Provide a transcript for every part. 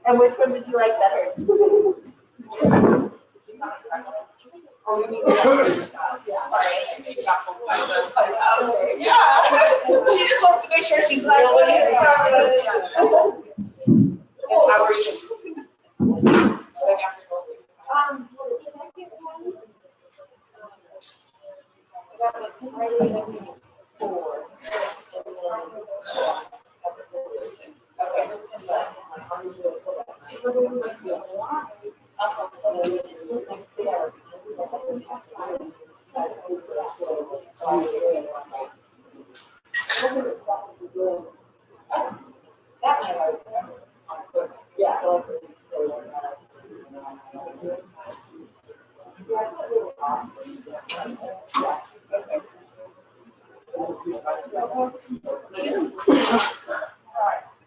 And which one did you like better? Yeah. She just wants to make sure she's really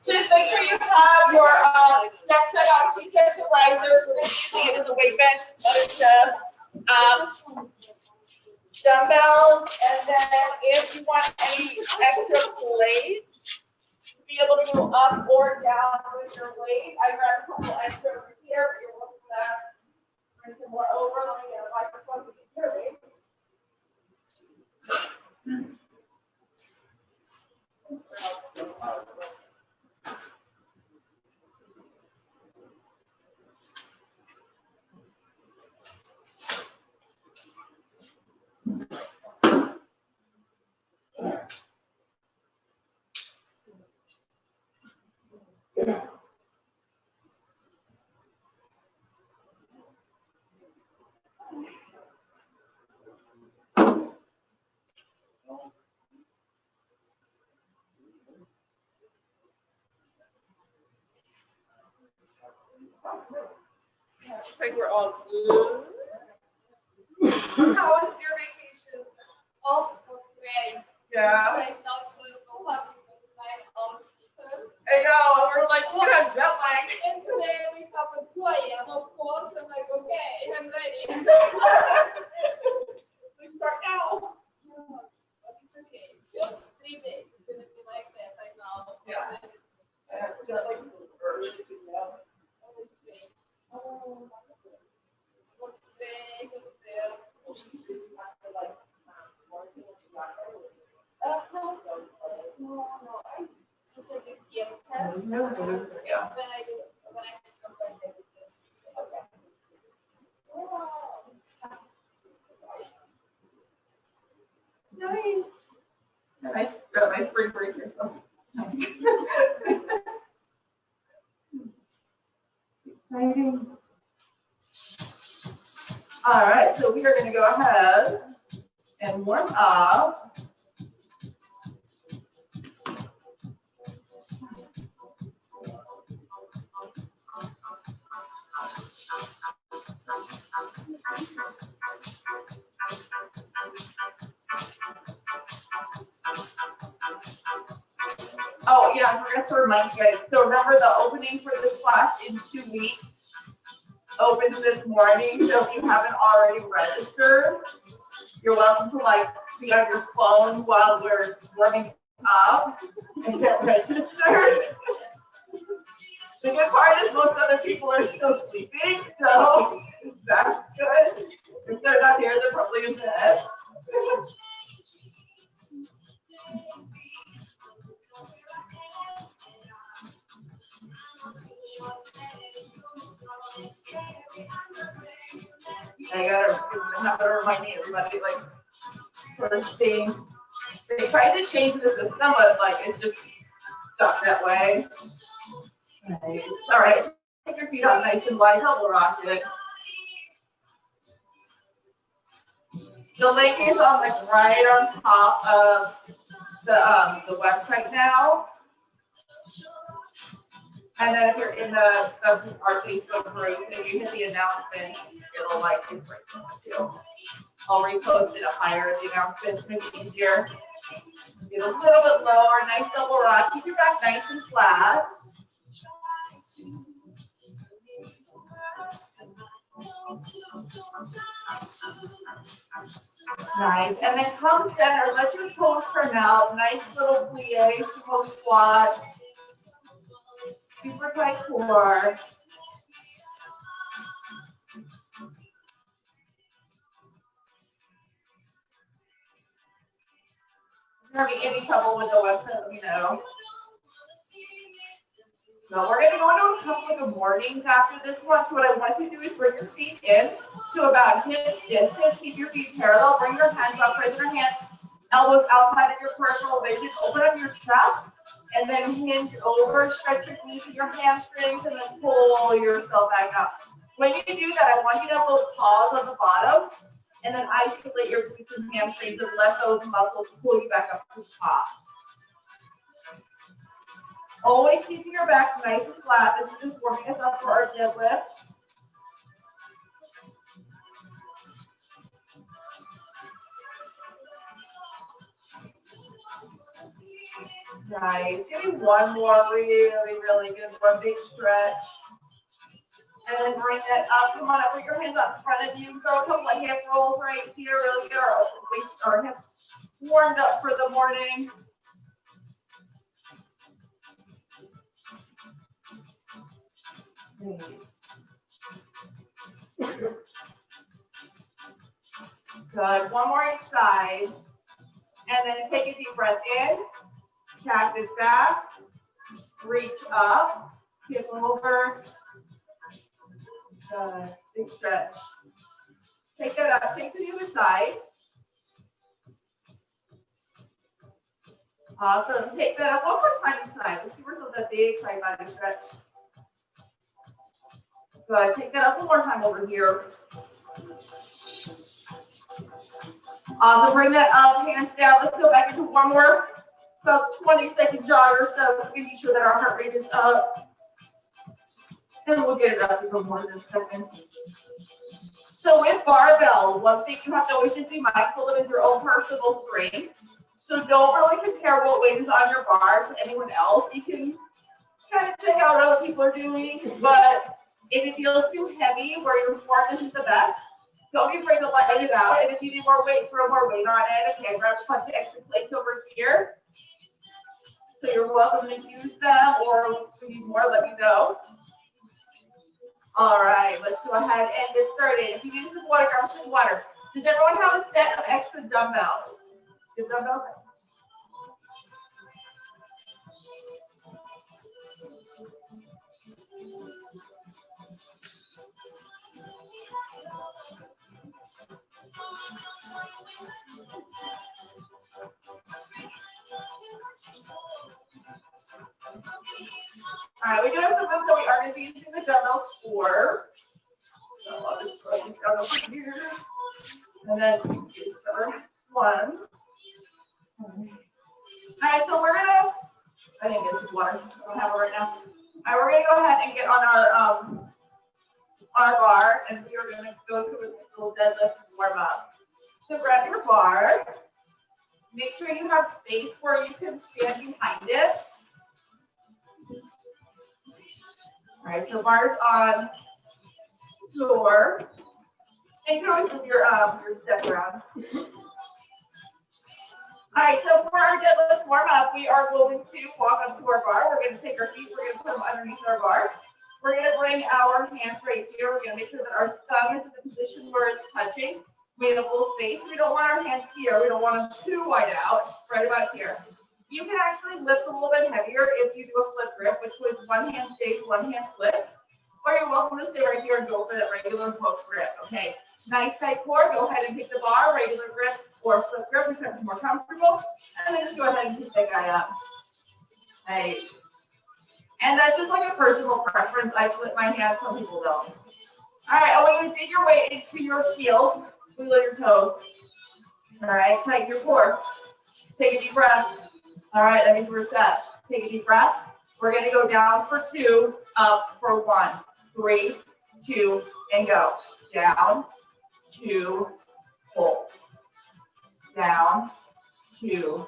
So just make sure you have your step set on 2 sets of risers. We're going to be using it as a weight bench, dumbbells, and then if you want any extra plates to be able to go up or down with your weight, I grabbed a couple extra over here, but you're welcome to bring some more over. Let me get a microphone to get your weight. I think we're all good. How was your vacation? Oh, it was great. Yeah. Right now it's a little happy with 9 hours difference. I know. We're like, so kind of jet lag. And today we have a 2 a.m. Of course, I'm like, okay, I'm ready. We start now. But it's okay. Just 3 days. It's gonna be like that. I know. Yeah. Jet lag is early. Oh, what's great over there? No. I just did the test. When I discovered the test. Nice. Nice spring break yourself. Exciting. All right, so we are going to go ahead and warm up. Oh, yeah, I forgot to remind you guys. So remember the opening for this class in 2 weeks opens this morning. So if you haven't already registered, you're welcome to like be on your phone while we're warming up and get registered. The good part is most other people are still sleeping, so that's good. If they're not here, they're probably in bed. I gotta remind everybody, like, first thing, they tried to change the system, but like it just stuck that way. Nice. All right, take your feet up nice and wide, double rock it. The link is on like right on top of the website now. And then if you're in our Facebook group, if you hit the announcements, it'll like it's right there too. I'll repost it higher the announcements, make it easier. Get a little bit lower, nice double rock. Keep your back nice and flat. Nice, and then come center, let your toes turn out. Nice little plie, sumo squat. Super tight core. If you're having any trouble with the website, let me know. So we're gonna go into a couple of the mornings after this one. So what I want you to do is bring your feet in to about hip distance. Keep your feet parallel. Bring your hands up, raise your hands, elbows outside of your peripheral vision. Open up your chest and then hinge over. Stretch your knees and your hamstrings and then pull yourself back up. When you do that, I want you to have those paws on the bottom and then isolate your glutes and hamstrings and let those muscles pull you back up to the top. Always keeping your back nice and flat. This is just warming us up for our deadlift. Nice. Give me one more really good one big stretch. And then bring that up. Come on up, put your hands up in front of you. Throw a couple of hip rolls right here. Really get our hips warmed up for the morning. Good. One more each side. And then take a deep breath in. Cactus back. Reach up. Tip over. Good. Big stretch. Take that up. Take to the other side. Awesome. Take that up one more time each side. Let's give ourselves that big side body stretch. Good. Take that up one more time over here. Awesome. Bring that up, hands down. Let's go back into one more, about 20-second jog or so, making sure that our heart rate is up. And we'll get it up in more than a second. So with barbell, one thing you have to always just be mindful of is your own personal strength. So don't really compare what weight is on your bar to anyone else. You can kind of check out what other people are doing, but if it feels too heavy where your performance is the best, don't be afraid to light it out. And if you need more weight, throw more weight on it. Okay, grab a bunch of extra plates over here. So you're welcome to use them, or if you need more, let me know. All right, let's go ahead and get started. If you need some water, grab some water. Does everyone have a set of extra dumbbells? Good dumbbells? All right, we do have some ones that we are going to be using the dumbbells for. So I'll just put these down over here. And then one. All right, so we're going to, I didn't get this water, I don't have it right now. All right, we're going to go ahead and get on our bar, and we are going to go through this little deadlift and warm up. So grab your bar. Make sure you have space where you can stand behind it. All right, so bars on floor. And you can always move your step around. All right, so for our deadlift warm up, we are going to walk up to our bar. We're going to take our feet, we're going to put them underneath our bar. We're going to bring our hands right here. We're going to make sure that our thumb is in the position where it's touching. We have a full space. We don't want our hands here. We don't want them too wide out, right about here. You can actually lift a little bit heavier if you do a flip grip, which was one hand stays, one hand flips. Or you're welcome to stay right here and go for that regular post grip. Okay, nice tight core. Go ahead and pick the bar, regular grip or flip grip, whichever is more comfortable. And then just go ahead and pick that guy up. Nice. And that's just like a personal preference. I flip my hand, some people don't. All right, I want you to dig your weight into your heels. Wiggle your toes. All right, tighten your core. Take a deep breath. All right, that means we're set. Take a deep breath. We're going to go down for 2, up for 1. 3, 2, and go. Down, 2, hold. Down, 2,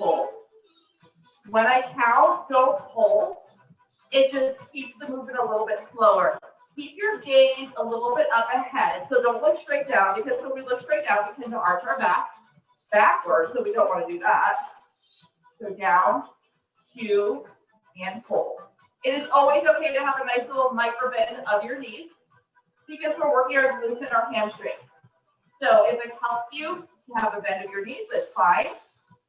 pull. When I count, don't pull. It just keeps the movement a little bit slower. Keep your gaze a little bit up ahead. So don't look straight down, because when we look straight down, we tend to arch our back backwards, so we don't want to do that. So down, 2, and pull. It is always okay to have a nice little micro bend of your knees, because we're working our glutes and our hamstrings. So if it helps you to have a bend of your knees, that's fine.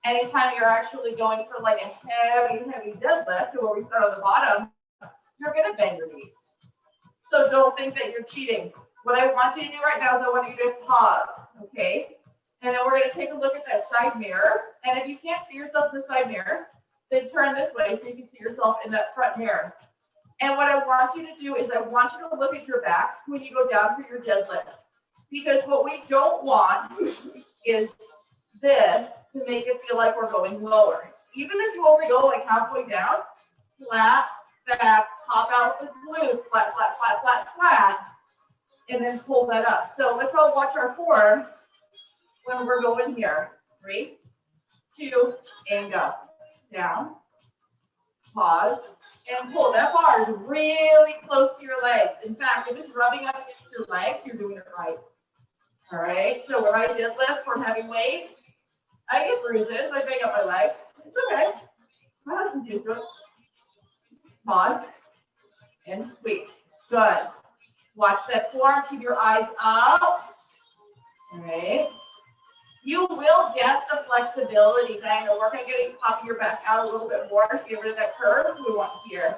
Anytime you're actually going for like a heavy deadlift, or where we start on the bottom, you're going to bend your knees. So don't think that you're cheating. What I want you to do right now is I want you to pause, okay? And then we're going to take a look at that side mirror. And if you can't see yourself in the side mirror, then turn this way so you can see yourself in that front mirror. And what I want you to do is I want you to look at your back when you go down for your deadlift. Because what we don't want is this to make it feel like we're going lower. Even if you only go like halfway down, flat, back, pop out the glutes, flat, flat, flat, flat, flat, and then pull that up. So let's all watch our form when we're going here. 3, 2, and go. Down, pause, and pull. That bar is really close to your legs. In fact, if it's rubbing up against your legs, you're doing it right. All right, so when I deadlift for heavy weights, I get bruises. I bang up my legs. It's okay. My husband's used to it. Pause and squeeze. Good. Watch that form. Keep your eyes up. All right. You will get the flexibility. Then to work on getting popping your back out a little bit more to get rid of that curve we want here.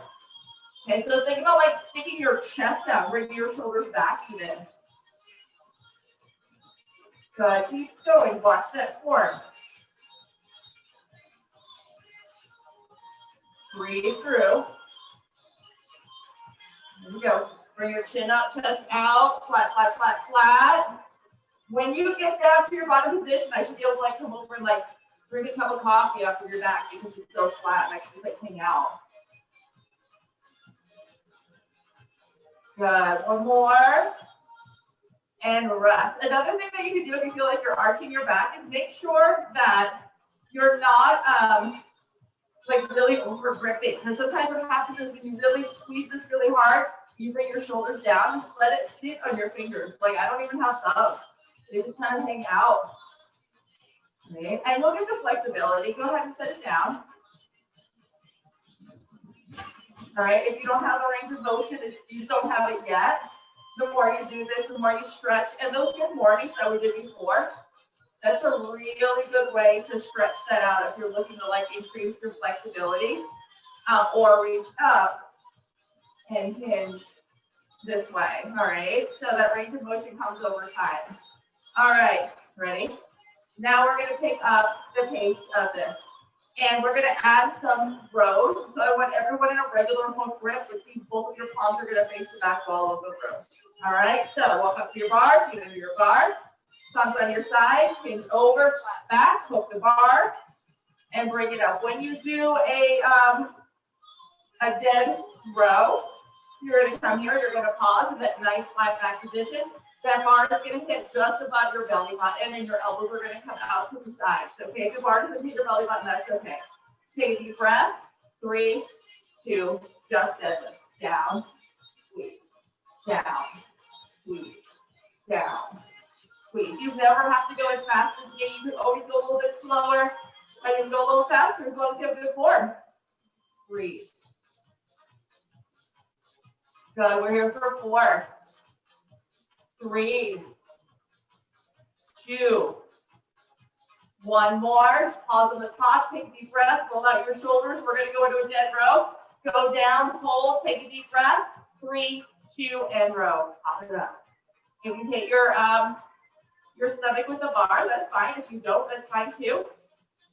Okay, so think about like sticking your chest out, bringing your shoulders back even. Good. Keep going. Watch that form. Breathe through. There you go. Bring your chin up, chest out, flat, flat, flat, flat. When you get down to your bottom position, I should be able to like come over and like drink a cup of coffee after your back because it's so flat and I can like hang out. Good. One more. And rest. Another thing that you can do if you feel like you're arching your back is make sure that you're not like really over gripping. Because sometimes what happens is when you really squeeze this really hard, you bring your shoulders down, just let it sit on your fingers. Like I don't even have thumbs. They just kind of hang out. Okay. And look at the flexibility. Go ahead and set it down. All right. If you don't have a range of motion, if you don't have it yet, the more you do this, the more you stretch. And those good mornings that we did before, that's a really good way to stretch that out if you're looking to like increase your flexibility or reach up and hinge this way. All right. So that range of motion comes over time. All right. Ready? Now we're going to pick up the pace of this. And we're going to add some rows. So I want everyone in a regular hook grip, which means both of your palms are going to face the back wall of the row. All right, so walk up to your bar, get into your bar, thumbs on your side, hinge over, flat back, hook the bar, and bring it up. When you do a dead row, you're going to come here, you're going to pause in that nice flat back position. That bar is going to hit just above your belly button, and your elbows are going to come out to the sides. Okay, if the bar doesn't hit your belly button, that's okay. Take a deep breath. 3, 2, just deadlift. Down, squeeze, down, squeeze, down, squeeze. You never have to go as fast as me. You can always go a little bit slower. I can go a little faster as long as you have good form. Breathe. Good. We're here for 4, 3, 2, 1 more. Pause on the top. Take a deep breath. Roll out your shoulders. We're going to go into a dead row. Go down, hold, take a deep breath. 3, 2, and row. Pop it up. You can hit your stomach with the bar. That's fine. If you don't, that's fine too.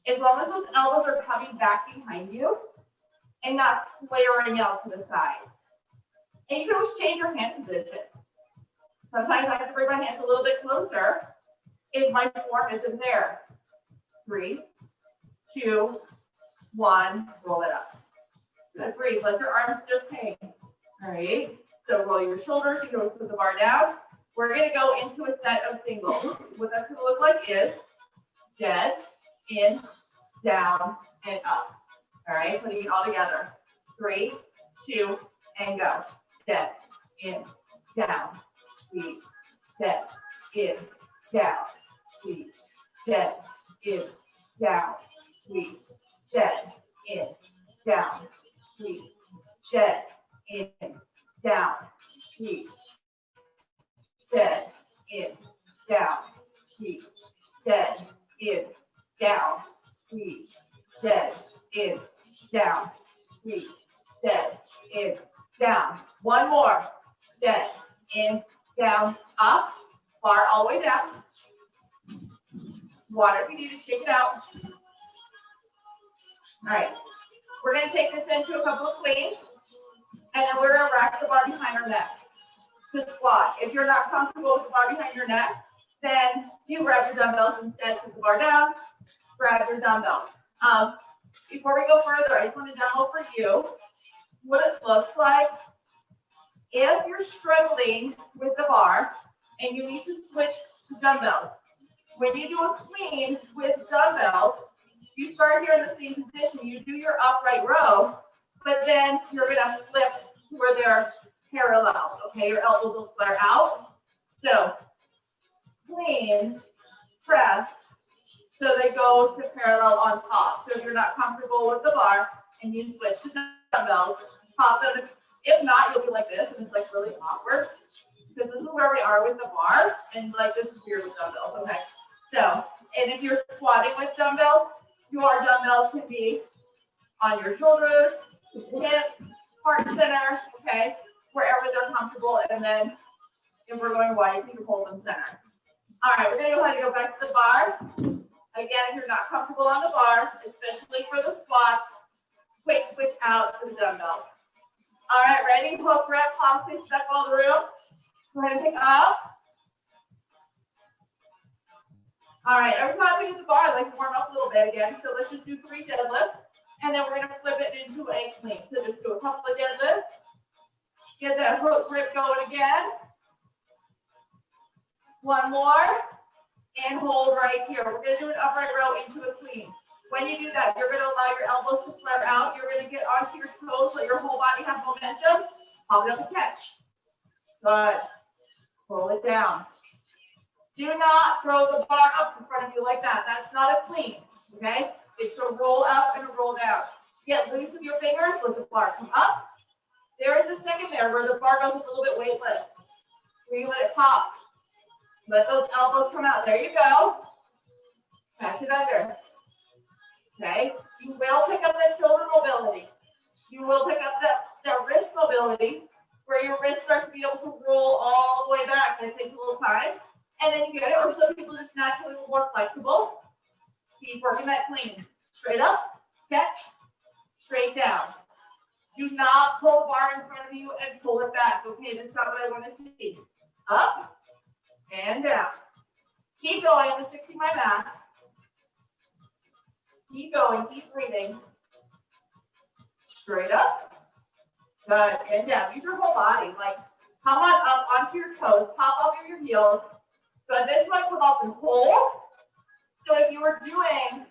As long as those elbows are coming back behind you and not flaring out to the sides. And you can always change your hand position. Sometimes I have to bring my hands a little bit closer if my form isn't there. 3, 2, 1, roll it up. Good, breathe, let your arms just hang. All right, so roll your shoulders, you can put the bar down. We're gonna go into a set of singles. What that's gonna look like is dead, in, down, and up. All right, putting it all together. 3, 2, and go. Step, in, down, squeeze. Step, in, down, squeeze. Step, in, down, squeeze. Step, in, down, squeeze. Step, in, down, squeeze. Step, in, down, squeeze. Step, in, down, squeeze. Step, in, down, squeeze. Step, in, down. One more. Step, in, down, up. Bar all the way down. Water if you need to shake it out. All right. We're going to take this into a couple of cleans, and then we're going to rack the bar behind our neck to squat. If you're not comfortable with the bar behind your neck, then you grab your dumbbells instead. Put the bar down, grab your dumbbells. Before we go further, I just want to demo for you what it looks like if you're struggling with the bar and you need to switch to dumbbells. When you do a clean with dumbbells, you start here in the same position. You do your upright row, but then you're going to flip to where they're parallel. Okay, your elbows will flare out. So clean, press, so they go to parallel on top. So if you're not comfortable with the bar and you switch to dumbbells, pop them. If not, you'll be like this, and it's like really awkward because this is where we are with the bar, and like this is weird with dumbbells. Okay, so and if you're squatting with dumbbells, your dumbbells can be on your shoulders, hips, heart center, okay, wherever they're comfortable. And then if we're going wide, you can hold them center. All right, we're going to go ahead and go back to the bar. Again, if you're not comfortable on the bar, especially for the squats, quick switch out to the dumbbell. All right, ready? Hook, rep, palm, switch back all the room. Go ahead and pick up. All right, every time we hit the bar, I like to warm up a little bit again. So let's just do 3 deadlifts, and then we're going to flip it into a clean. So just do a couple of deadlifts. Get that hook grip going again. One more, and hold right here. We're going to do an upright row into a clean. When you do that, you're going to allow your elbows to flare out. You're going to get onto your toes, let your whole body have momentum. Hold it up and catch. Good. Pull it down. Do not throw the bar up in front of you like that. That's not a clean, okay? It's a roll up and a roll down. Get loose with your fingers, let the bar come up. There is a second there where the bar goes a little bit weightless. Where you let it pop. Let those elbows come out. There you go. Catch it under. Okay? You will pick up that shoulder mobility. You will pick up that wrist mobility where your wrist starts to be able to roll all the way back. That takes a little time. And then you get it, or some people just naturally more flexible. Keep working that clean. Straight up, catch, straight down. Do not pull the bar in front of you and pull it back. Okay, that's not what I want to see. Up and down. Keep going. I'm just fixing my back. Keep going. Keep breathing. Straight up. Good. And down. Use your whole body. Like, come on up onto your toes. Pop up your heels. But this one come up and hold. So if you were doing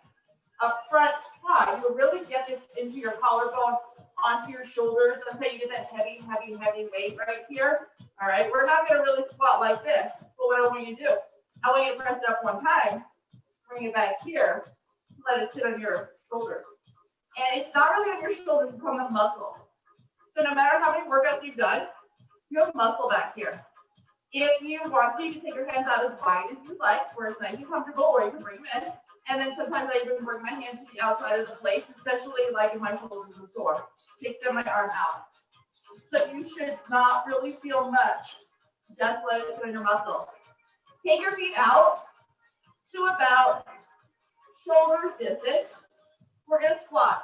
a front squat, you would really get this into your collarbone, onto your shoulders. Let's say you get that heavy, heavy, heavy weight right here. All right, we're not going to really squat like this. But what I want you to do, I want you to press it up one time, bring it back here, let it sit on your shoulders. And it's not really on your shoulders, it's on the muscle. So no matter how many workouts you've done, you have muscle back here. If you want to, you can take your hands out as wide as you like, where it's nice and comfortable, or you can bring them in. And then sometimes I even bring my hands to the outside of the plates, especially like if my shoulders are sore. Extend my arm out. So you should not really feel much. Just let it sit on your muscles. Take your feet out to about shoulder distance. We're going to squat.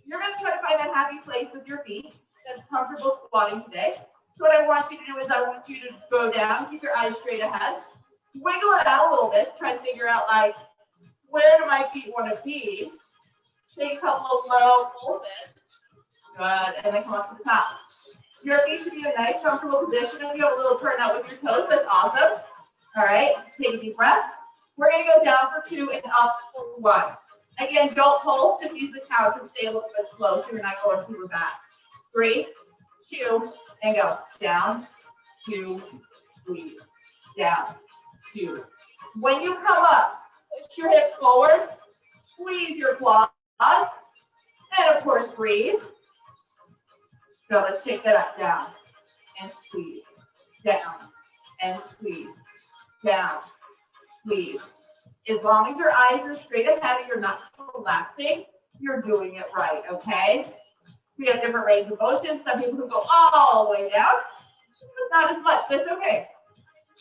You're going to try to find that happy place with your feet that's comfortable squatting today. So what I want you to do is I want you to go down, keep your eyes straight ahead, wiggle it out a little bit, try to figure out like, where do my feet want to be? Take a couple of low pulses. Good, and then come up to the top. Your feet should be in a nice, comfortable position. If you have a little turn out with your toes, that's awesome. All right, take a deep breath. We're going to go down for 2 and up for 1. Again, don't pulse, just use the count to stay a little bit slow so you're not going super fast. 3, 2, and go. Down, 2, squeeze. Down, 2. When you come up, push your hips forward, squeeze your quads, and of course breathe. So let's take that up, down, and squeeze, down, and squeeze, down, squeeze. As long as your eyes are straight ahead and you're not collapsing, you're doing it right, okay? We have different range of motion. Some people who go all the way down, not as much, that's okay.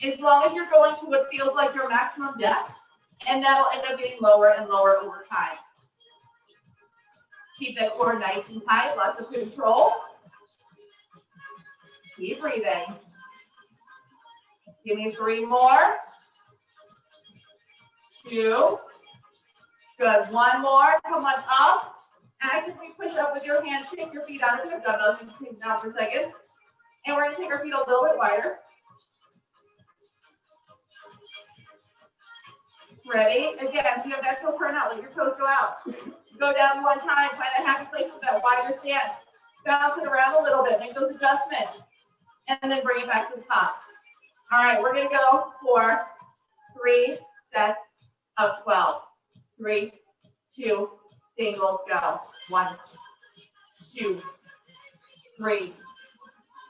As long as you're going to what feels like your maximum depth, and that'll end up getting lower and lower over time. Keep that core nice and tight, lots of control. Keep breathing. Give me 3 more. 2. Good. 1 more. Come on up. Actively push up with your hands. Shake your feet out of the dumbbells. You can take them down for a second. And we're going to take our feet a little bit wider. Ready? Again, if you have that toe turn out, let your toes go out. Go down 1 time. Find a happy place with that wider stance. Bounce it around a little bit. Make those adjustments. And then bring it back to the top. All right, we're going to go for 3 sets of 12. 3, 2, singles, go. 1, 2, 3,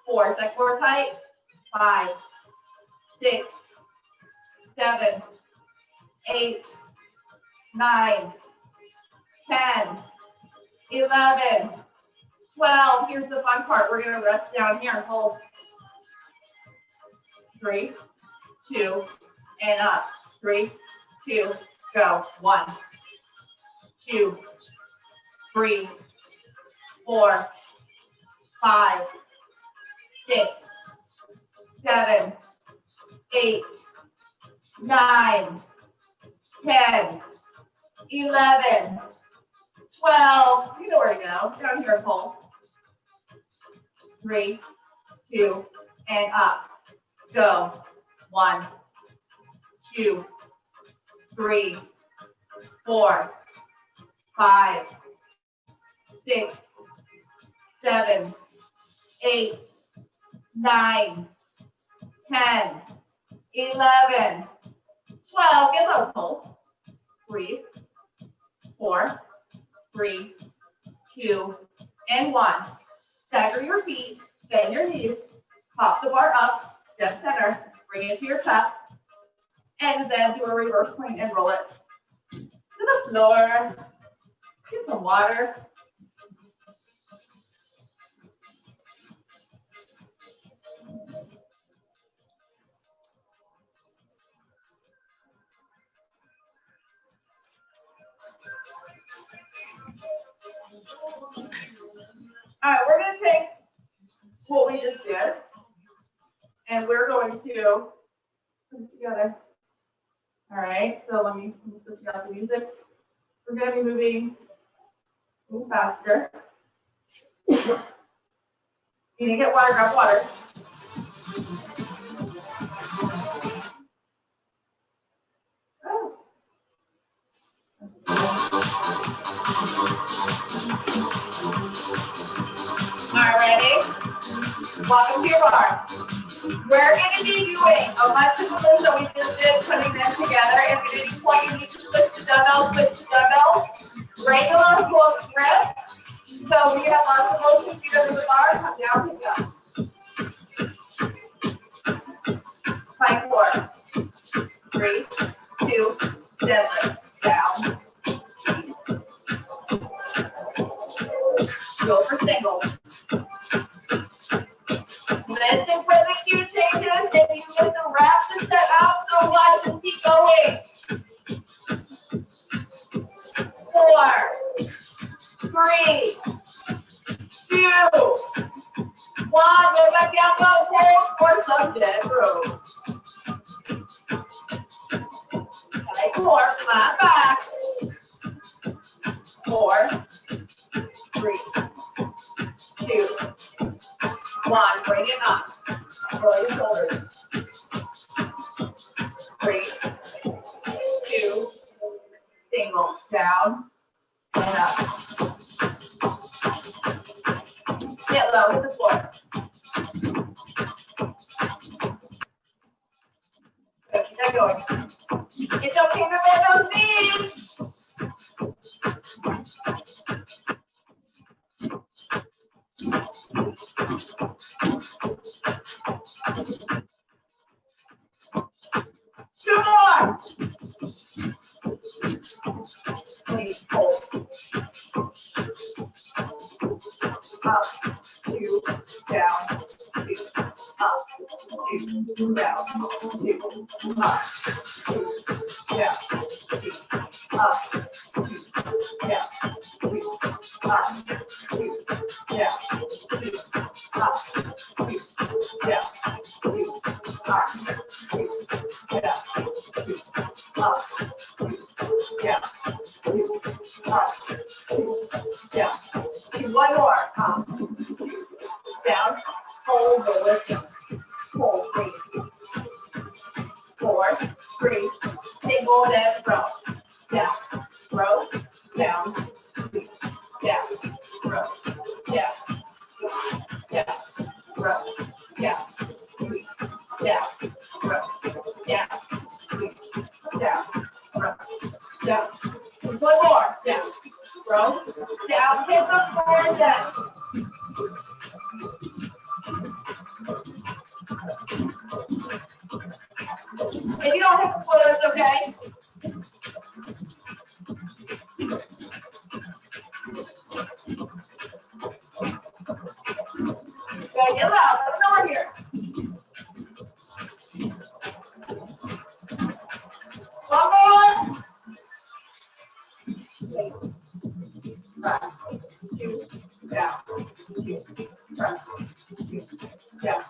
4. Is that core tight? 5, 6, 7, 8, 9, 10, 11, 12. Here's the fun part. We're going to rest down here and hold. 3, 2, and up. 3, 2, go. 1, 2, 3, 4, 5, 6, 7, 8, 9, 10, 11, 12. You know where to go. Down here and hold. 3, 2, and up. Go. 1, 2, 3, 4, 5, 6, 7, 8, 9, 10, 11, 12. Get low, pulse. 3, 4, 3, 2, and 1. Stagger your feet, bend your knees, pop the bar up. Step center, bring it to your chest, and then do a reverse plank and roll it to the floor. Get some water. All right, we're going to take what we just did. And we're going to put it together. All right, so let me switch out the music. We're going to be moving a little faster. You need to get water, grab water. Oh. All right, ready? Welcome to your bar. We're going to be doing a bunch of moves that we just did, putting them together. If at any point you need to switch the dumbbells, regular close grip. So we have lots of motion feet over the bar, come down, pick up. Plank 4, 3, 2, 7, down. Go for singles. Listen for the cue changes. If you get the wrap to set out, so what? Just keep going. 4, 3, 2, 1. Go back down, go. Hold for some dead row. Tight core, flat back. 4, 3, 2, 1. Bring it up. Roll your shoulders. 3, 2, single. Down. And up. Get low, hit the floor. Good, keep that going. It's okay to bend those knees. Two more. Please hold. Up, two, down, two, up, two, down, two, up, two, down, two, up, two, down, two, up, two, down, two, up, two, down, two, up, two, down, two, up, two, down, two, up, two, down. One more. Down, hold, go lift, hold, breathe. 4, 3, single and row. Down, row, down, breathe. Down, row, down, down, row, down, breathe. Down, row, down, breathe. Down, row, down. One more. Down, row, down, hit the floor, down. If you don't hit the floor, it's okay. Okay, get loud. Let's over here. One more. Press. 2, down. 2, press. 2, down.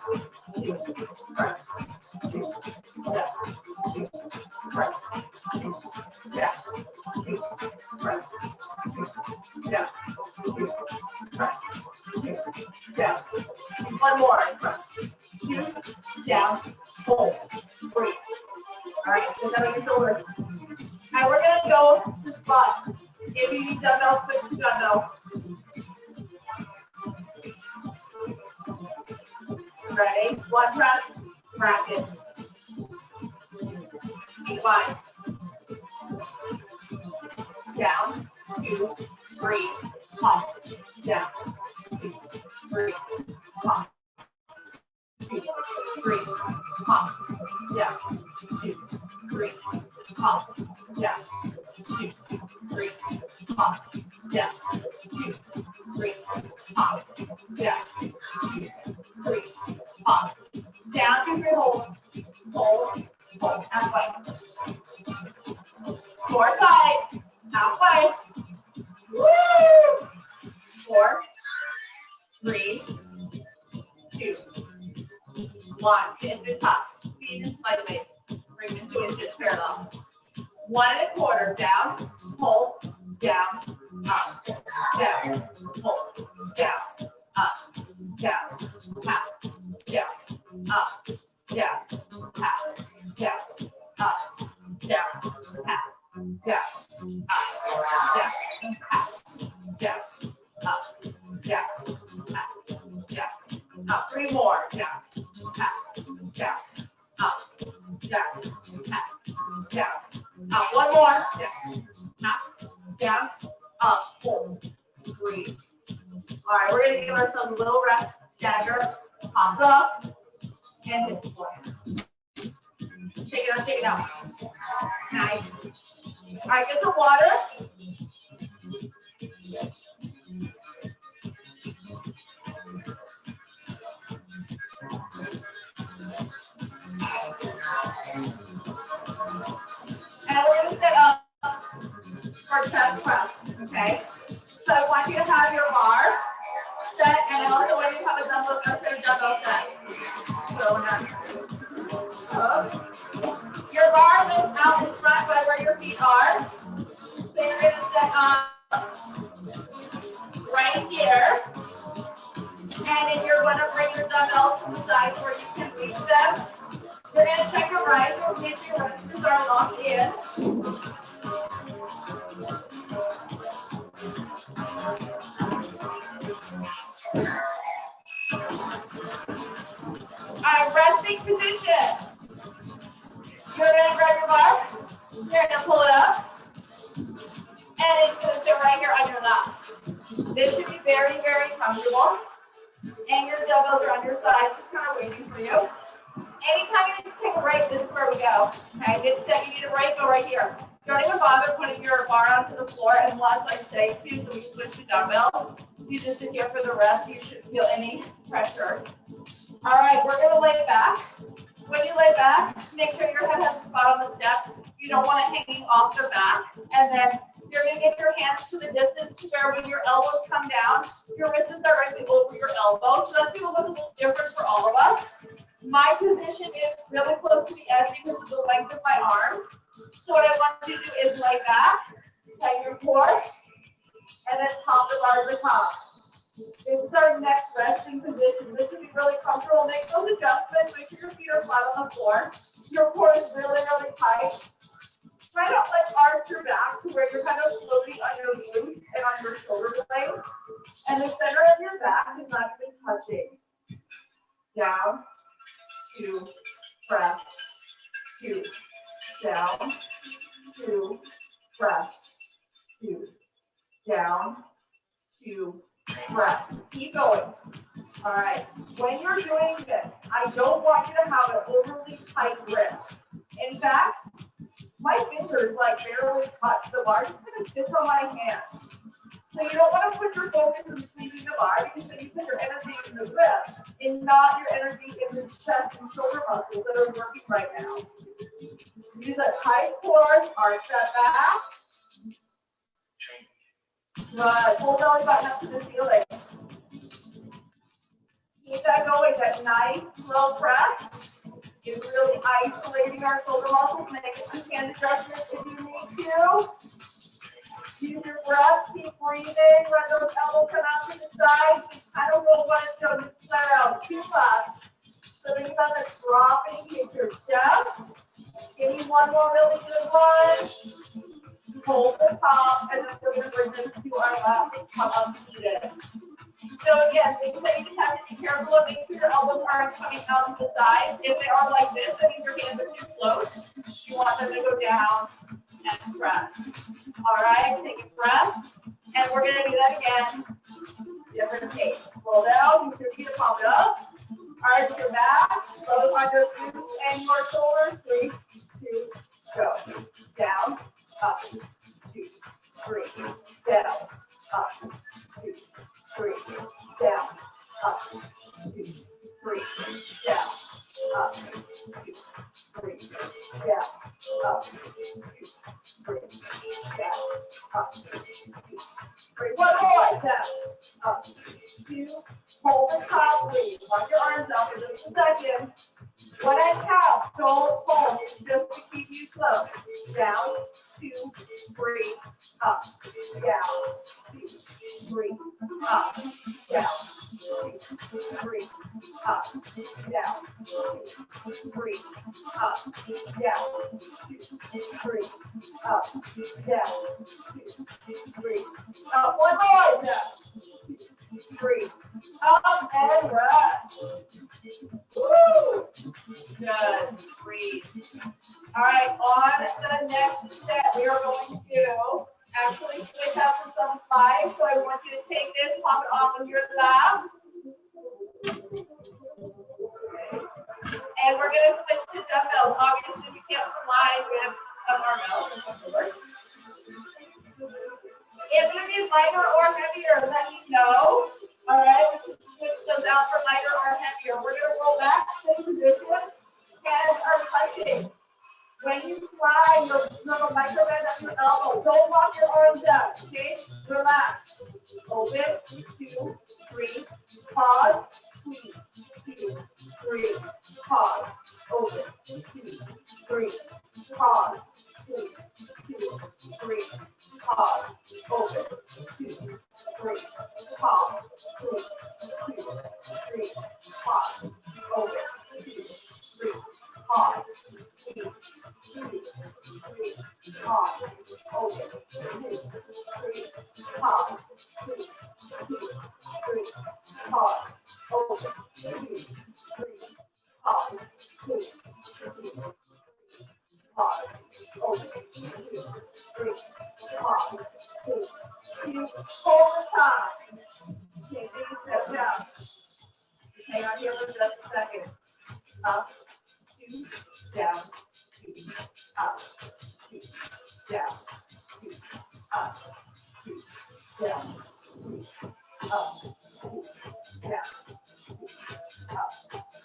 2, press. 2, down. 2, press. 2, down. 2, press. 2, down. 2, press. 2, down. One more. Press. 2, down. Hold. Breathe. All right, so down on your shoulders. And we're gonna go to spot. If you need dumbbells, switch to dumbbells. Ready? One press, bracket. 5. Down, 2, 3, pop. Down, 2, 3, pop. 2, 3, pop. Down, 2, 3, pop. Down, 2, 3, pop. Down, 2, 3, pop. Down, 2, 3, pop. Down, 2, 3, hold. Hold, hold, halfway. 4 side, halfway. Woo! 4, 3, 2, 1. Into top. Feet and slightly. Bring the 2 inches parallel. 1 1/4. Down, hold, down, up, down, hold, down, up, down, half, down, up, down, half, down, up, down, half, down, up, down, half, down, up, down, half, down, up. 3 more. Down, half, down, up, down, half, down, up. 1 more. Down, half, down, up, hold, breathe. All right, we're gonna give ourselves a little rest. Stagger, pop up, and hit the floor. Take it out, take it out. Nice. All right, get some water. And we're gonna sit up for chest press, okay? So I want you to have your bar set, and I also want you to have a dumbbell set. So now, your bar is out in front by where your feet are. So you're gonna set up right here. And then you're gonna bring your dumbbells to the side where you can reach them. You're gonna check your right, so get your legs are locked in. very, very comfortable. And your dumbbells are on your side, just kind of waiting for you. Anytime you need to take a break, this is where we go. Okay, good step, you need a break, go right here. Don't even bother putting your bar onto the floor unless I say to, so we switch to dumbbells. You just sit here for the rest, you shouldn't feel any pressure. All right, we're gonna lay back. When you lay back, make sure your head has a spot on the steps. You don't want it hanging off the back. And then you're gonna get your hands to the distance to where when your elbows come down, your wrist is directly over your elbow. So that's gonna look a little different for all of us. My position is really close to the edge because of the length of my arm. So what I want you to do is lay back, tighten your core, and then pop the bar to the top. This is our next resting position. This should be really comfortable. Make those adjustments. Make sure your feet are flat on the floor. Your core is really, really tight. Try to like arch your back to where you're kind of floating on your glutes and on your shoulder blades. And the center of your back is not even touching. Down, 2, press, 2, down, 2, press, 2, down, 2, press. Keep going. All right. When you're doing this, I don't want you to have an overly tight grip. In fact, my fingers like barely touch the bar. Just kind of sit on my hand. So you don't want to put your focus in squeezing the bar because then you put your energy in the grip and not your energy in the chest and shoulder muscles that are working right now. Use a tight core, arch that back. Good. Pull belly button up to the ceiling. Keep that going, that nice slow press. Is really isolating our shoulder muscles. Make some hand adjustments if you need to. Use your breath, keep breathing. Let those elbows come out to the side. Just kind of roll one and go to the out. 2 left. So think about that dropping into your chest. Give me one more really good one. Hold the top, and then we're going to bring this to our left and come up seated. So again, things that you just have to be careful of, make sure your elbows aren't coming out to the sides. If they are like this, that means your hands are too close. You want them to go down and press. All right, take a breath, and we're going to do that again. Different pace. Roll down, use your feet to pump it up. All right, to your back, close on your glutes and your shoulders. 3, 2, go. Down, up, 2, 3, down, up, 2, 3, down, up, 2, 3, down, up, 2, 3, down, up, 2, 3, down, up, 2, 3. One more, down, up, 2, hold the top, please. Walk your arms out for just a second. When I count, don't pull, it's just to keep you close. Down, 2, 3, up, down, 2, 3, up, down, 2, 3, up, down, 2, 3, up, down, 2, 3, up, down, 2, 3, up. One more, down, 2, 3, up, and rest. Woo! Good. Breathe. All right, on the next set, we are going to actually switch out to some 5. So I want you to take this, pop it off of your lap. And we're going to switch to dumbbells. Obviously, we can't slide with a barbell. If you need lighter or heavier, let me know. All right, we can switch those out for lighter or heavier. We're going to roll back, same position. Hands are touching. When you fly, you're going to micro bend at your elbow. Don't lock your arms out. Okay? Relax. Open. 2, 3. Pause. 2, 3. Pause. Open. 2, 3. Pause. 2, 3. Pause. Open. 2, 3. Pause. 2, 3. Pause. Open. 2, 3. Pause. 2, 3. Pause. Open. 2, 3. Pause. 2, 3. Pause. Open. 2, 3. Pause. 2, 3. Pause. Open. 2, 3. Pause. 2, 3. Hold the time. it down. Just hang on here for just a second. Up, 2, down, 2, up, 2, down, 2, up, 2, down, 2, up, 2, down, 2, up,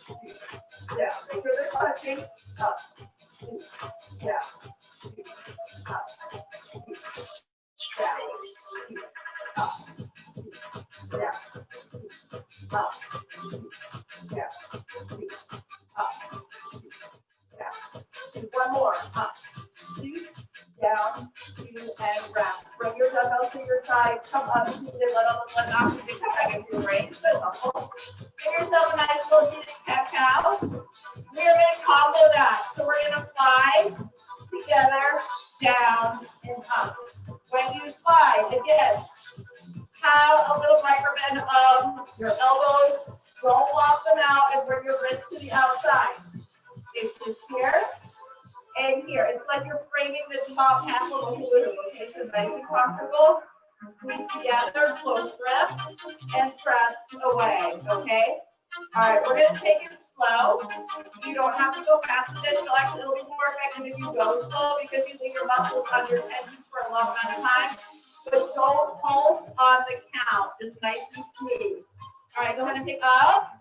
2, down. Make sure they're touching. Up, 2, down, 2, up, 2, down, 2, up, 2, down, 2, up, 2, down, 2, up, 2, down. One more. Up, 2, down, 2, and wrap. Bring your dumbbells to your sides. Come up to the little one oxygen. Come back into your range. Good muscle. Give yourself a nice little seated cat-cow. We are going to combo that. So we're going to fly together, down, and up. When you fly, again, have a little microbend of your elbows. Don't walk them out and bring your wrists to the outside. It's just here and here. It's like you're framing the top half of a hula hoop. Okay, so nice and comfortable. Squeeze together, close grip, and press away. Okay. All right, we're going to take it slow. You don't have to go fast with this. It'll be more effective if you go slow because you leave your muscles under tension for a long amount of time. But don't pulse on the count. Just nice and smooth. All right, go ahead and pick up.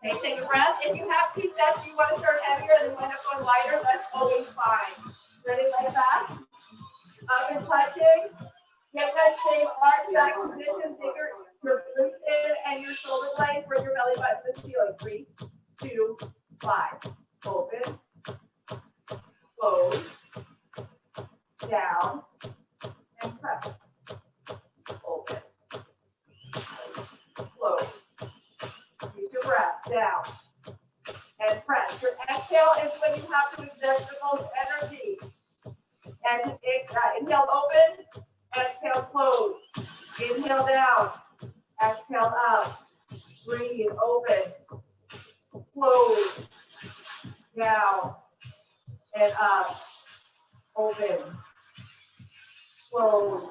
Okay, take a breath. If you have 2 sets, you want to start heavier and then wind up going lighter, that's always fine. Ready like that? Up and touching. Get that same arch back position, bigger your glutes in and your shoulder blades, bring your belly button to the ceiling. 3, 2, 5. Open. Close. Down. And press. Open. Close. Keep your breath. Down. And press. Your exhale is when you have to exert the most energy. And inhale, open. Exhale, close. Inhale down. Exhale up. Breathe, open. Close. Down. And up. Open. Close.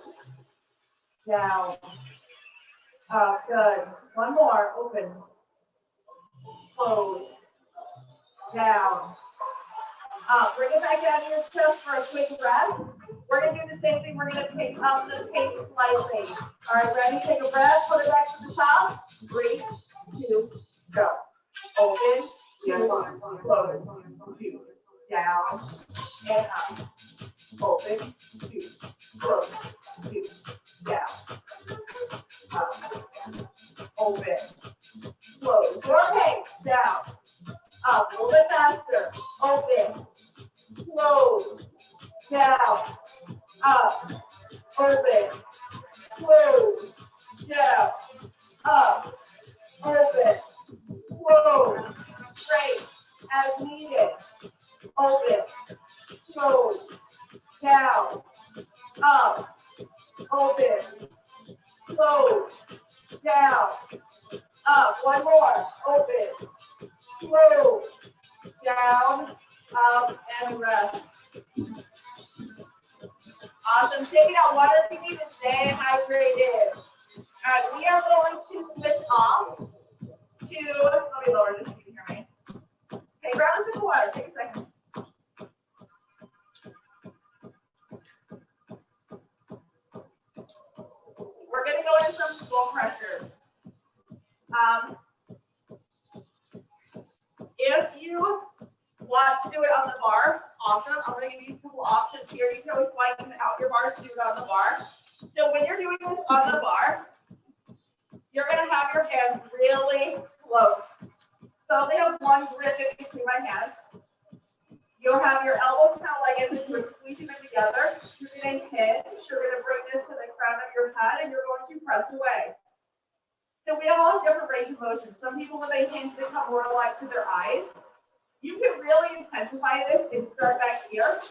Down. Up. Good. One more. Open. Close. Down. Up. Bring it back down to your chest for a quick breath. We're going to do the same thing. We're going to pick up the pace slightly. All right, ready? Take a breath. Put it back to the top. 3, 2, go. Open. 2, close. 2, down, and up. Open. 2, close. 2, down, up. Open. Close. Your pace. Down. Up. A little bit faster. Open. Close. Down. Up, open, close, down, up, open, close, straight, as needed, open, close, down, up, open, close, down, up, one more, open, close, down, up, and rest. Awesome. Take it out. Water if you need to stay hydrated. All right, we are going to switch off to, let me lower this so you can hear me. Okay, grab a sip of water. Take a second. We're going to go into some skull pressure. If you want to do it on the bar, awesome. I'm going to give you a couple options here. You can always widen out your bars to do it on the bar. So when you're doing this on the bar, you're going to have your hands really close. So I only have one grip in between my hands. You'll have your elbows kind of like as if you're squeezing them together. You're going to hinge. You're going to bring this to the crown of your head, and you're going to press away. So we all have different range of motion. Some people, when they hinge, they come more like to their eyes. You can really intensify this and start back here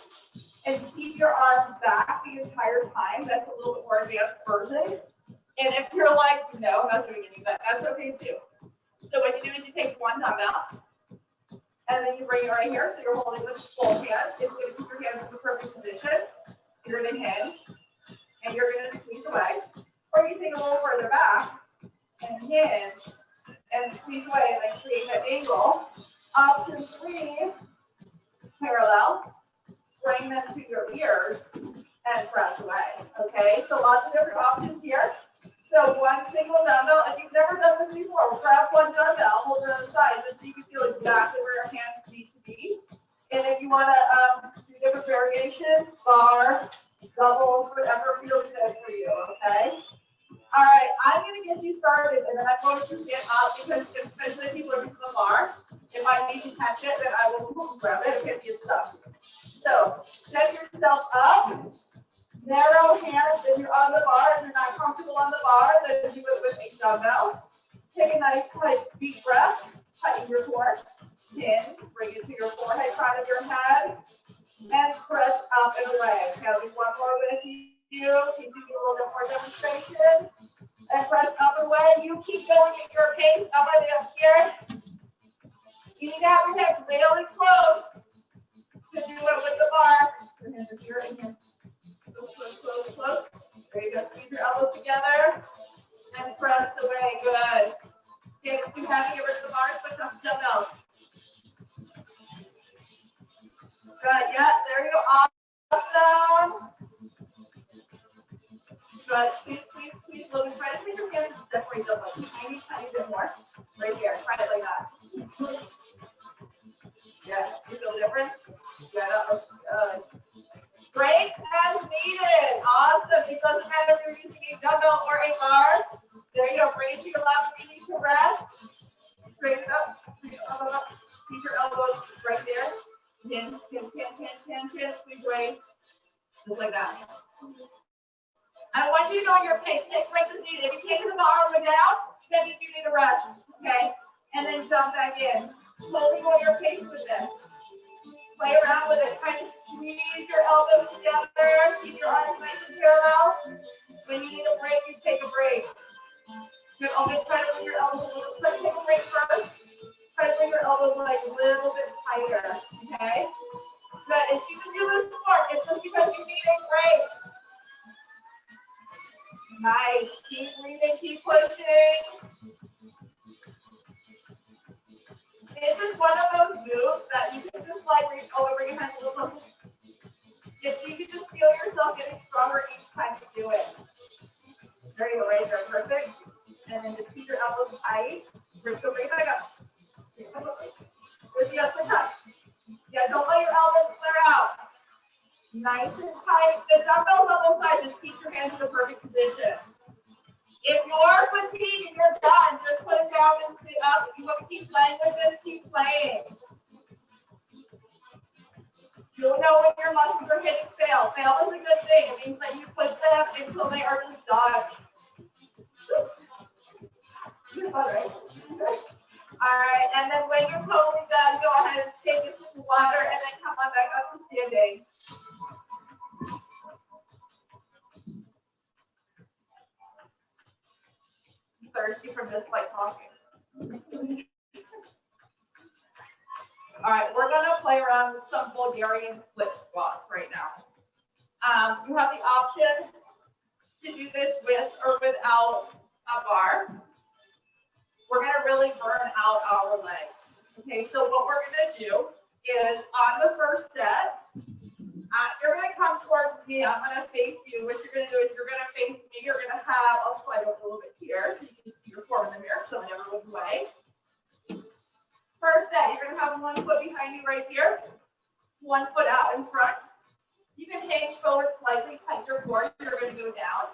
and keep your arms back the entire time. That's a little bit more advanced version. And if you're like, no, I'm not doing any of that, that's okay too. So what you do is you take one dumbbell and then you bring it right here. So you're holding with both hands. It's going to keep your hands in the perfect position. You're going to hinge and you're going to squeeze away. Or you take a little further back and hinge and squeeze away and then create an angle. Option 3, parallel, bring them to your ears and press away. Okay, so lots of different options here. So one single dumbbell, if you've never done this before, grab one dumbbell, hold it on the side, just so you can feel exactly where your hands need to be. And if you want to do different variations, bar, double, whatever feels good for you, okay? All right, I'm going to get you started, and then I'm going to get up because especially if you look at the bar, if I need to catch it, then I will grab it and get you stuck. So set yourself up, narrow hands, if you're on the bar. If you're not comfortable on the bar, then do it with a dumbbell. Take a nice tight deep breath, tighten your core, chin, bring it to your forehead, front of your head, and press up and away. Now do one more with you. Keep doing a little bit more demonstration. And press up and away. You keep going at your pace. I'm going to up here. You need to have your hips really close to do it with the bar. Your hands are here and here. Close. There you go. Squeeze your elbows together and press away. Good. Okay, if you have to get rid of the bar, switch up to dumbbells. Good. Yeah, there you go. Awesome. Good. Squeeze. Look, try to make your hands separate them like tiny bit more. Right here. Try it like that. Yes. You feel different? Good. Strength as needed. Awesome. It doesn't matter if you're using a dumbbell or a bar. There you go. Raise your left knee to rest. Straighten it up. Keep your elbows right there. Chin. Squeeze away. Just like that. I want you to know your pace. Take breaks as needed. If you can't get the arm down, that means you need to rest. Okay? And then jump back in. Slowly go your pace with this. Play around with it. Try to squeeze your elbows together. Keep your arms nice and parallel. When you need a break, you take a break. You always try to bring your elbows a little. Try to take a break first. Try to bring your elbows like a little bit tighter. Okay? But if you can do this more, it's just because you need a break. Nice. Keep breathing. Keep pushing. This is one of those moves that you can just like reach over your hands a little. If you can just feel yourself getting stronger each time you do it. There you go, right there, perfect. And then just keep your elbows tight. Bring it back up. With the upper touch. Yeah, don't let your elbows flare out. Nice and tight. The dumbbells on both sides, just keep your hands in the perfect position. If you're fatigued and you're done, just put it down and sit up. If you want to keep playing with this, keep playing. You'll know when your muscles are hitting fail. Fail is a good thing. It means that you push them until they are just done. All right, and then when you're totally done, go ahead and take a sip of water and then come on back up to standing. Thirsty from this like talking. All right, we're gonna play around with some Bulgarian split squats right now. You have the option to do this with or without a bar. We're gonna really burn out our legs. Okay, so what we're gonna do is on the first set, you're gonna come towards me. I'm gonna face you. What you're gonna do is you're gonna face me. You're gonna have, I'll slide over a little bit here so you can see your form in the mirror so it never moves away. First set, you're gonna have one foot behind you right here, one foot out in front. You can hinge forward slightly, tighten your core. You're gonna go down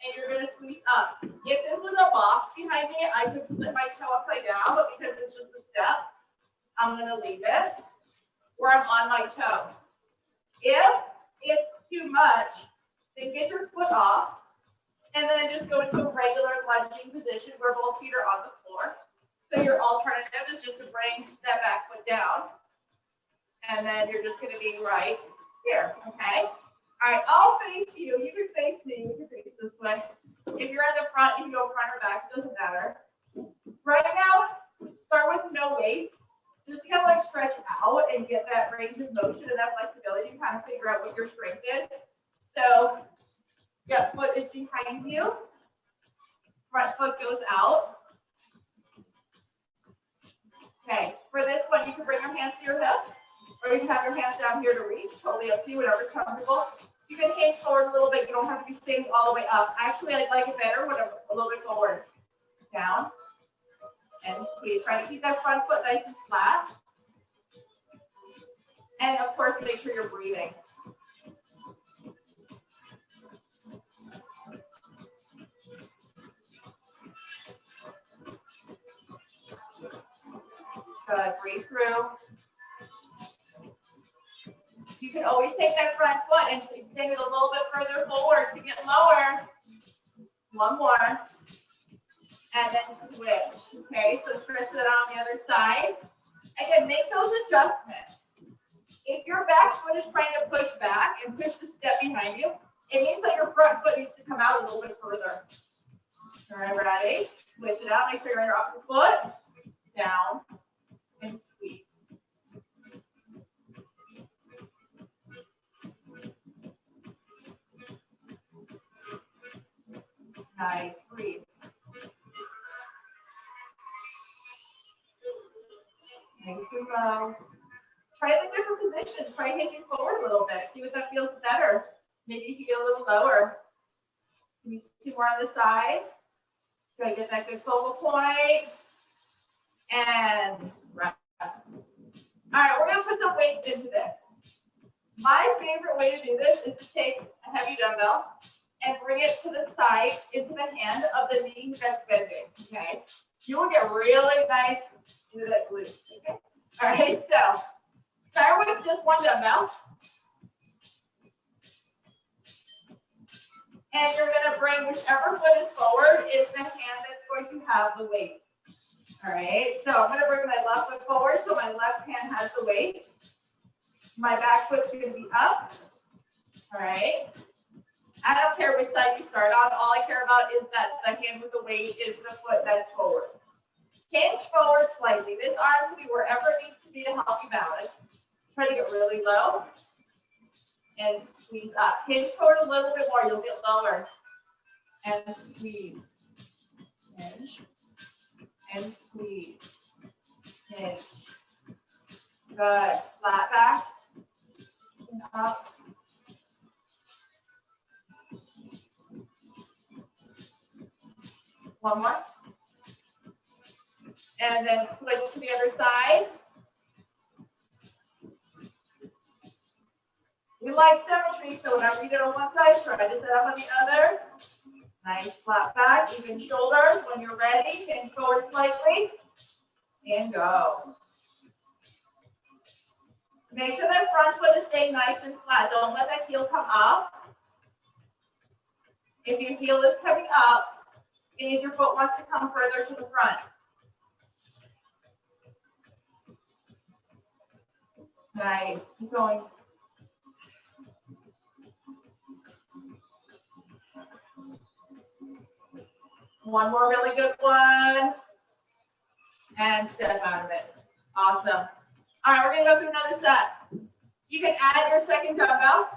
and you're gonna squeeze up. If this was a box behind me, I could slip my toe upside down, but because it's just a step, I'm gonna leave it where I'm on my toe. If it's too much, then get your foot off and then just go into a regular lunging position where both feet are on the floor. So your alternative is just to bring that back foot down. And then you're just going to be right here, okay? All right, I'll face you. You can face me. You can face this way. If you're in the front, you can go front or back. It doesn't matter. Right now, start with no weight. Just kind of like stretch out and get that range of motion and that flexibility and kind of figure out what your strength is. So, yeah, foot is behind you. Front foot goes out. Okay, for this one, you can bring your hands to your hips, or you can have your hands down here to reach. Totally up to you, whatever's comfortable. You can hinge forward a little bit. You don't have to be staying all the way up. Actually, I'd like it better when I'm a little bit forward. Down and squeeze. Try to keep that front foot nice and flat. And of course, make sure you're breathing. Good, breathe through. You can always take that front foot and extend it a little bit further forward to get lower. One more. And then switch. Okay, so stretch it out on the other side. Again, make those adjustments. If your back foot is trying to push back and push the step behind you, it means that your front foot needs to come out a little bit further. All right, ready? Switch it out. Make sure you're on your upper foot. Down and squeeze. Nice. Breathe. Nice and low. Try the different positions. Try hinging forward a little bit. See what that feels better. Maybe you can get a little lower. Maybe 2 more on the side. Try to get that good focal point. And rest. All right, we're going to put some weights into this. My favorite way to do this is to take a heavy dumbbell and bring it to the side, into the hand of the knee that's bending, okay? You will get really nice into that glute, okay? All right, so start with just one dumbbell. And you're going to bring whichever foot is forward is the hand that's going to have the weight. All right, so I'm going to bring my left foot forward so my left hand has the weight. My back foot's going to be up. All right. I don't care which side you start on. All I care about is that the hand with the weight is the foot that's forward. Hinge forward slightly. This arm can be wherever it needs to be to help you balance. Try to get really low and squeeze up. Hinge forward a little bit more. You'll get lower and squeeze. Hinge and squeeze. Hinge. Good. Flat back and up. One more. And then switch to the other side. We like symmetry, so whenever you get on one side, try to set up on the other. Nice flat back, even shoulders. When you're ready, hinge forward slightly. And go. Make sure that front foot is staying nice and flat. Don't let that heel come up. If your heel is coming up, it means your foot wants to come further to the front. Nice. Keep going. One more really good one. And step out of it. Awesome. All right, we're going to go through another set. You can add your second dumbbell.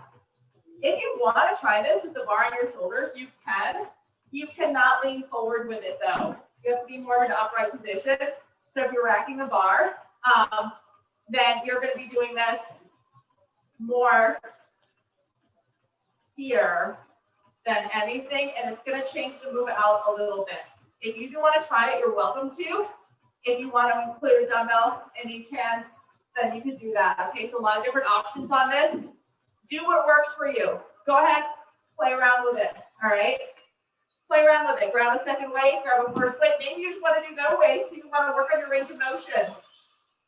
If you want to try this with the bar on your shoulders, you can. You cannot lean forward with it, though. You have to be more in an upright position. So if you're racking the bar, then you're going to be doing this more here than anything, and it's going to change the move out a little bit. If you do want to try it, you're welcome to. If you want to include a dumbbell and you can, then you can do that. Okay, so a lot of different options on this. Do what works for you. Go ahead, play around with it. All right, play around with it. Grab a second weight, grab a first weight. Maybe you just want to do no weights. You want to work on your range of motion.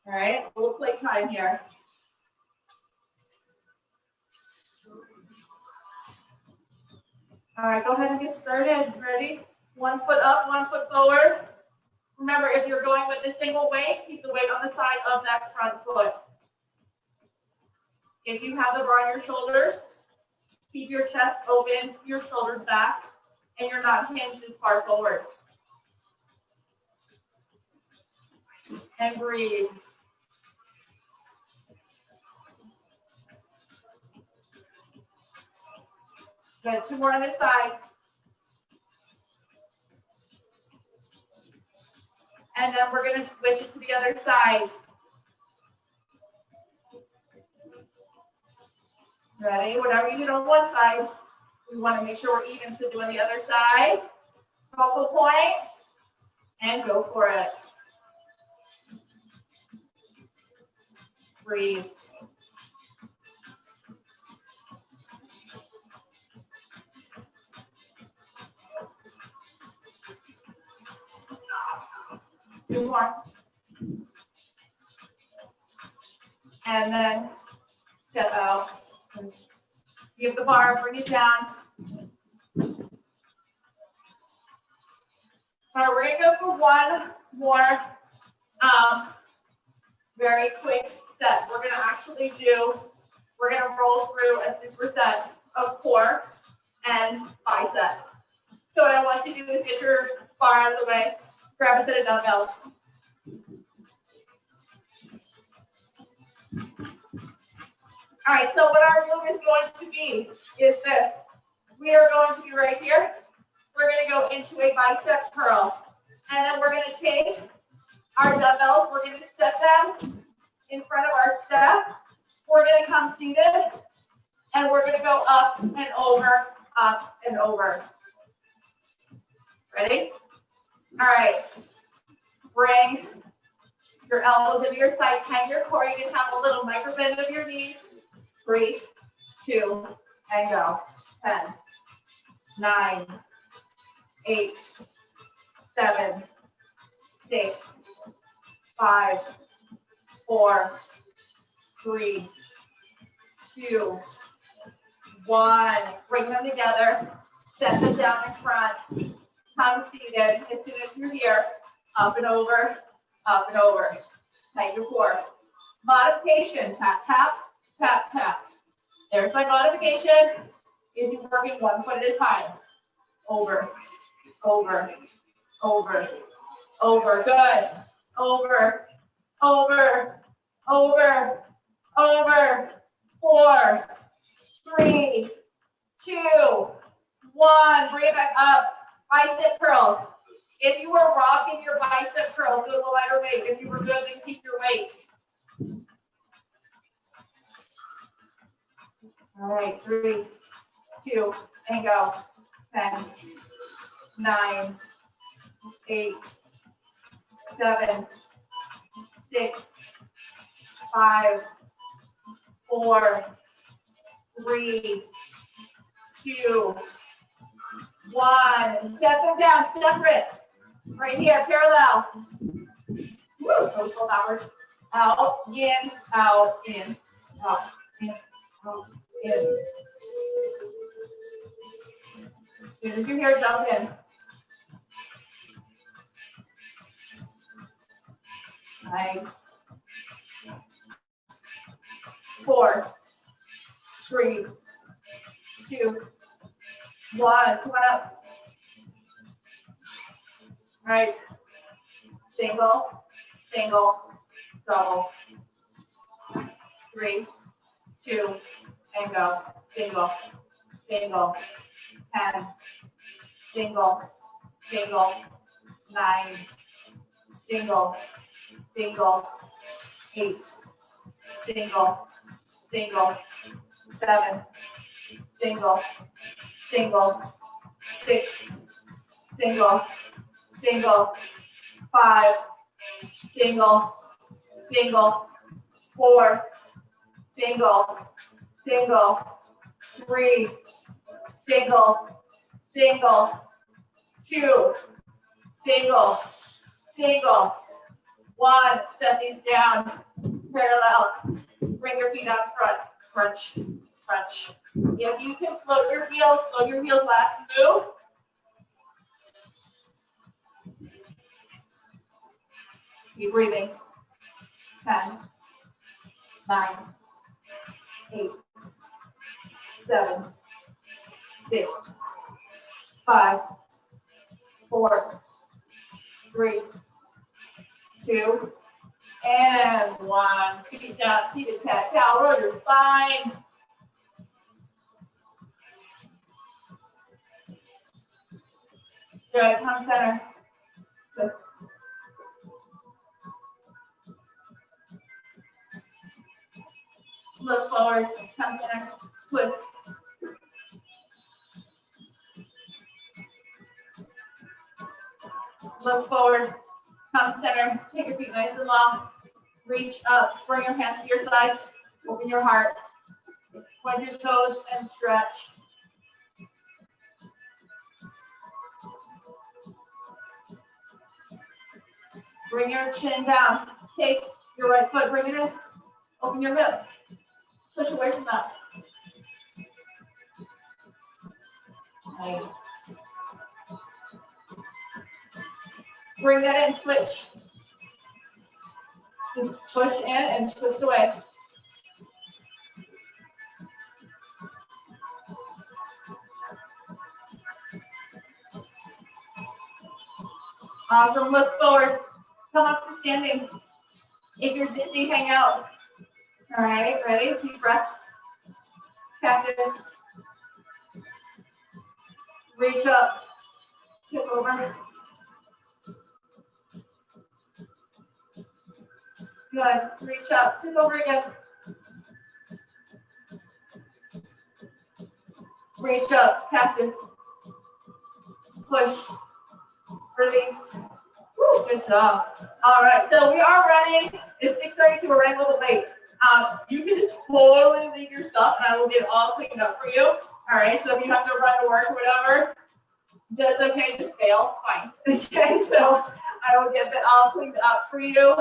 All right, a little play time here. All right, go ahead and get started. Ready? 1 foot up, 1 foot forward. Remember, if you're going with a single weight, keep the weight on the side of that front foot. If you have the bar on your shoulders, keep your chest open, your shoulders back, and you're not hinged as far forward. And breathe. Good. 2 more on this side. And then we're gonna switch it to the other side. Ready? Whatever you did on one side, we want to make sure we're even to do on the other side. Focal point, and go for it. Breathe. Two more. And then step out. Give the bar, bring it down. All right, we're gonna go for one more very quick set. We're gonna roll through a superset of core and biceps. So what I want you to do is get your bar out of the way, grab a set of dumbbells. All right, so what our move is going to be is this. We are going to be right here. We're going to go into a bicep curl. And then we're going to take our dumbbells. We're going to set them in front of our step. We're going to come seated. And we're going to go up and over, up and over. Ready? All right. Bring your elbows into your sides. Hang your core. You can have a little micro bend of your knees. 3, 2, and go. 10, 9, 8, 7, 6, 5, 4, 3, 2, 1. Bring them together. Set them down in front. Come seated. As soon as you're here, up and over, up and over. Tighten your core. Modification. Tap, tap. Tap, tap. There's my modification. Is you working one foot at a time. Over, over, over, over. Good. Over, over, over, over. 4, 3, 2, 1. Bring it back up. Bicep curls. If you were rocking your bicep curls, do a little lighter weight. If you were good, then keep your weight. All right, 3, 2, and go. 10, 9, 8, 7, 6, 5, 4, 3, 2, 1. Set them down separate. Right here, parallel. Woo, those hold hours. Out, in, out, in, out, in, out, in. As soon as you're here, jump in. Nice. 4, 3, 2, 1. Come on up. All right. Single, single, double. 3, 2, and go. Single, single, 10, single, single, 9, single, single, 8, single, single, 7, single, single, 6, single, single, 5, single, single, 4, single, single, 3, single, single, 2, single, single, 1. Set these down parallel. Bring your feet out front. Crunch, crunch. If you can float your heels last move. Keep breathing. 10, 9, 8, 7, 6, 5, 4, 3, 2, and 1. Feet down, seated cat cow. Roll your spine. Good. Come center. Good. Look forward. Come center. Take your feet nice and long. Reach up. Bring your hands to your side. Open your heart. Point your toes and stretch. Bring your chin down. Take your right foot. Bring it in. Open your hip. Push away from that. Nice. Bring that in. Switch. Just push in and twist away. Awesome. Look forward. Come up to standing. If you're dizzy, hang out. All right. Ready? Deep breath. Captain. Reach up. Tip over. Good. Reach up. Tip over again. Reach up. Captain. Push. Release. Woo, good job. All right, so we are running. It's 6:32. We're running a little late. You can just totally leave your stuff, and I will get it all cleaned up for you. All right, so if you have to run to work or whatever, that's okay. Just fail. It's fine. Okay, so I will get that all cleaned up for you.